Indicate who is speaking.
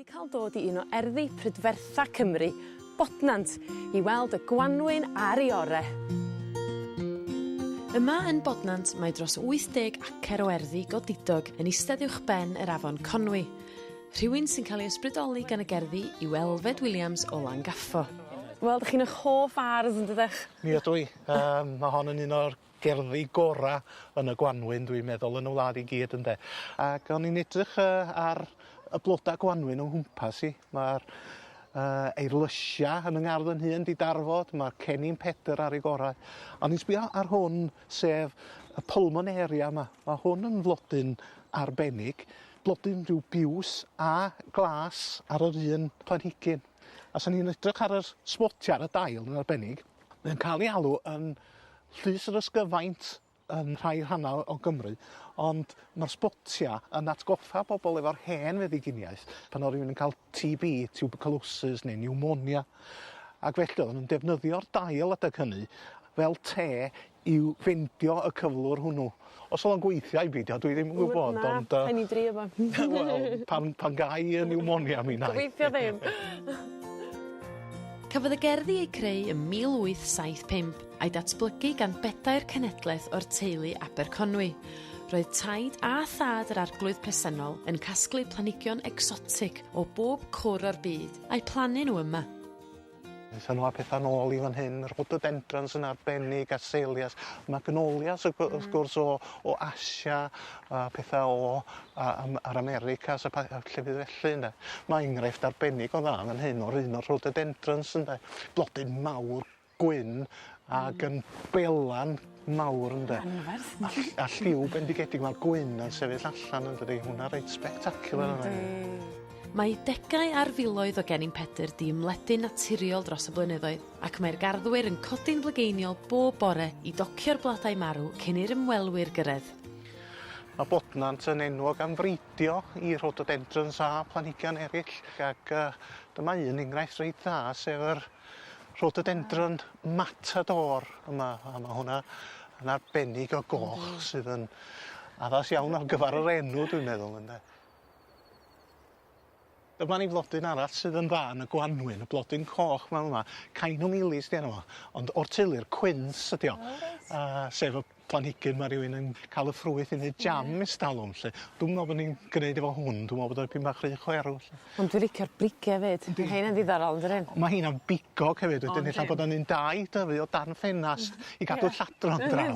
Speaker 1: wedi cael dod i un o erddi prydfertha Cymru, Bodnant, i weld y Gwanwyn ar ei ore. Yma yn Bodnant mae dros 80 acre o erddi godidog yn eistedd uwch ben yr afon Conwy. Rhywun sy'n cael ei ysbrydoli gan y gerddi yw Elfed Williams o Langaffo. Wel, ydych chi'n eich hoff ardd yn dydych?
Speaker 2: Mi ydw i. Mae hon yn un o'r gerddi gora yn y Gwanwyn, dwi'n meddwl, yn y wlad i gyd ynde. Ac o'n i'n edrych ar y bloda Gwanwyn o'n hwmpas i. Mae'r eirlysia yn yng ngardd yn hun di darfod, mae'r cennin Pedr ar ei gorau. O'n i'n sbio ar hwn, sef y pulmonaria yma. Mae hwn yn flodyn arbennig, blodyn rhyw biws a glas ar yr un planhigyn. A sa'n ni'n edrych ar y smotia ar y dail yn arbennig, mae'n cael ei alw yn llys yr ysgyfaint yn rhai rhannau o Gymru, ond mae'r sbotia yn atgoffa bobl efo'r hen feddyginiaeth pan oedd rhywun yn cael TB, tuberculosis neu pneumonia. Ac felly oedden nhw'n defnyddio'r dail adeg hynny fel te i'w fendio y cyflwr hwnnw. Os oedd o'n gweithio i beidio, dwi ddim yn gwybod.
Speaker 1: Na, pa'n i drio fo.
Speaker 2: Wel, pan gai y pneumonia mi nai.
Speaker 1: Gweithio ddim. Cafodd y gerddi ei creu ym 1875 a'i datblygu gan bedair cenedlaeth o'r teulu Aberconwy. Roedd taid a thad yr arglwydd presennol yn casglu planhigion exotic o bob cwr o'r byd a'i plannu nhw yma.
Speaker 2: Eithon nhw a pethau nôl i fan hyn, rhododendrons yn arbennig, aselias, magnolias wrth gwrs o Asia, a pethau ar Americas a llefydd felly ynde. Mae enghraifft arbennig o dda fan hyn o'r un o'r rhododendrons ynde. Blodyn mawr, gwyn, ac yn belan mawr ynde. A lliw bendigedig mae'r gwyn yn sefyll allan ynde. Hwna reit spectacular yna.
Speaker 1: Mae degau ar filoedd o gennin Pedr di ymledu'n naturiol dros y blynyddoedd ac mae'r garddwyr yn codi'n blygeiniol bob bore i docio'r bladau marw cyn i'r ymwelwyr gyrraedd.
Speaker 2: Mae Bodnant yn enwog am freidio i rhododendrons a planhigion eraill ac dyma un enghraifft reit dda sef yr rhododendron matador yma. Mae hwnna yn arbennig o goch sydd yn addas iawn ar gyfer yr enw dwi'n meddwl ynde. Dyma ni flodyn arall sydd yn dda yn y Gwanwyn, y blodyn coch mewn yma. Caenomilis di enw fo, ond o'r teulu'r quince ydi o. Sef y planhigyn mae rhywun yn cael y ffrwyth i wneud jam ys talwm. Dwi'n meddwl bod ni'n gwneud efo hwn, dwi'n meddwl bod o'n pyn bach rwych o erw. Ond
Speaker 1: dwi'n licio'r brigau hefyd, mae hein yn ddiddorol yn dydyn.
Speaker 2: Mae hi'n am bigog hefyd, wedyn eich bod o'n un dau dyfu o darn ffenast i gadw lladron draw.